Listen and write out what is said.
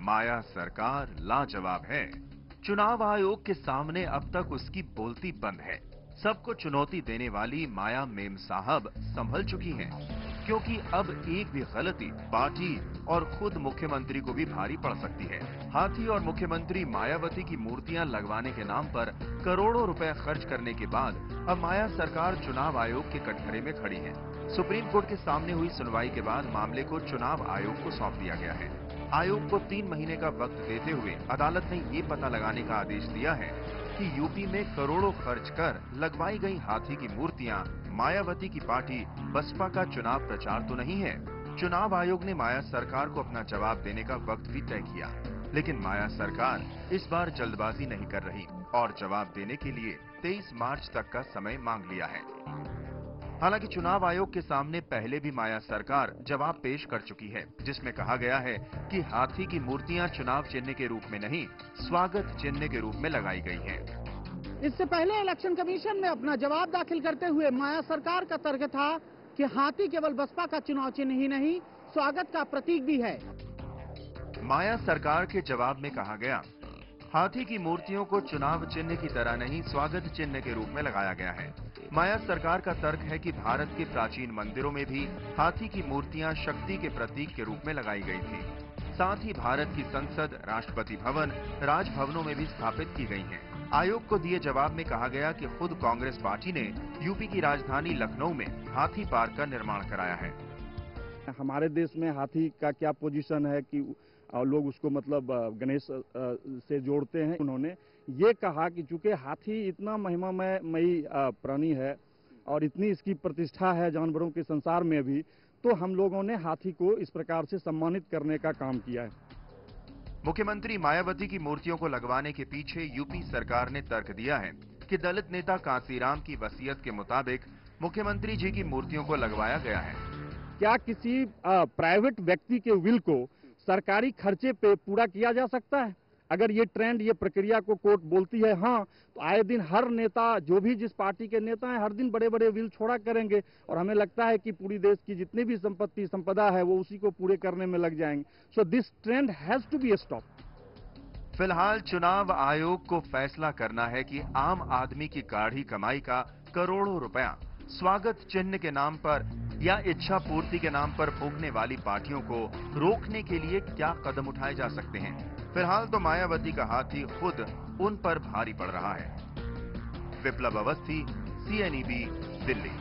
माया सरकार लाजवाब है। चुनाव आयोग के सामने अब तक उसकी बोलती बंद है। सबको चुनौती देने वाली माया मेम साहब संभल चुकी हैं, क्योंकि अब एक भी गलती पार्टी और खुद मुख्यमंत्री को भी भारी पड़ सकती है। हाथी और मुख्यमंत्री मायावती की मूर्तियां लगवाने के नाम पर करोड़ों रुपए खर्च करने के बाद अब माया सरकार चुनाव आयोग के कटघरे में खड़ी है। सुप्रीम कोर्ट के सामने हुई सुनवाई के बाद मामले को चुनाव आयोग को सौंप दिया गया है। आयोग को 3 महीने का वक्त देते हुए अदालत ने ये पता लगाने का आदेश दिया है कि यूपी में करोड़ों खर्च कर लगवाई गई हाथी की मूर्तियां मायावती की पार्टी बसपा का चुनाव प्रचार तो नहीं है। चुनाव आयोग ने माया सरकार को अपना जवाब देने का वक्त भी तय किया, लेकिन माया सरकार इस बार जल्दबाजी नहीं कर रही और जवाब देने के लिए 23 मार्च तक का समय मांग लिया है। हालांकि चुनाव आयोग के सामने पहले भी माया सरकार जवाब पेश कर चुकी है, जिसमें कहा गया है कि हाथी की मूर्तियां चुनाव चिन्ह के रूप में नहीं, स्वागत चिन्ह के रूप में लगाई गई हैं। इससे पहले इलेक्शन कमीशन में अपना जवाब दाखिल करते हुए माया सरकार का तर्क था कि हाथी केवल बसपा का चुनाव चिन्ह ही नहीं, स्वागत का प्रतीक भी है। माया सरकार के जवाब में कहा गया, हाथी की मूर्तियों को चुनाव चिन्ह की तरह नहीं, स्वागत चिन्ह के रूप में लगाया गया है। माया सरकार का तर्क है कि भारत के प्राचीन मंदिरों में भी हाथी की मूर्तियां शक्ति के प्रतीक के रूप में लगाई गई थी। साथ ही भारत की संसद, राष्ट्रपति भवन, राजभवनों में भी स्थापित की गई हैं। आयोग को दिए जवाब में कहा गया कि खुद कांग्रेस पार्टी ने यूपी की राजधानी लखनऊ में हाथी पार्क का निर्माण कराया है। हमारे देश में हाथी का क्या पोजीशन है कि लोग उसको मतलब गणेश से जोड़ते हैं। उन्होंने ये कहा कि चूंकि हाथी इतना महिमामयी प्राणी है और इतनी इसकी प्रतिष्ठा है जानवरों के संसार में भी, तो हम लोगों ने हाथी को इस प्रकार से सम्मानित करने का काम किया है। मुख्यमंत्री मायावती की मूर्तियों को लगवाने के पीछे यूपी सरकार ने तर्क दिया है कि दलित नेता कांसीराम की वसीयत के मुताबिक मुख्यमंत्री जी की मूर्तियों को लगवाया गया है। क्या किसी प्राइवेट व्यक्ति के विल को सरकारी खर्चे पे पूरा किया जा सकता है? अगर ये ट्रेंड, ये प्रक्रिया को कोर्ट बोलती है हाँ, तो आए दिन हर नेता, जो भी जिस पार्टी के नेता हैं, हर दिन बड़े बड़े विल छोड़ा करेंगे और हमें लगता है कि पूरी देश की जितनी भी संपदा है वो उसी को पूरे करने में लग जाएंगे। So this trend has to be stop. फिलहाल चुनाव आयोग को फैसला करना है कि आम आदमी की गाढ़ी कमाई का करोड़ों रुपया स्वागत चिन्ह के नाम पर या इच्छा पूर्ति के नाम पर फूंकने वाली पार्टियों को रोकने के लिए क्या कदम उठाए जा सकते हैं। फिलहाल तो मायावती का हाथी खुद उन पर भारी पड़ रहा है। विप्लव अवस्थी, CNEB, दिल्ली।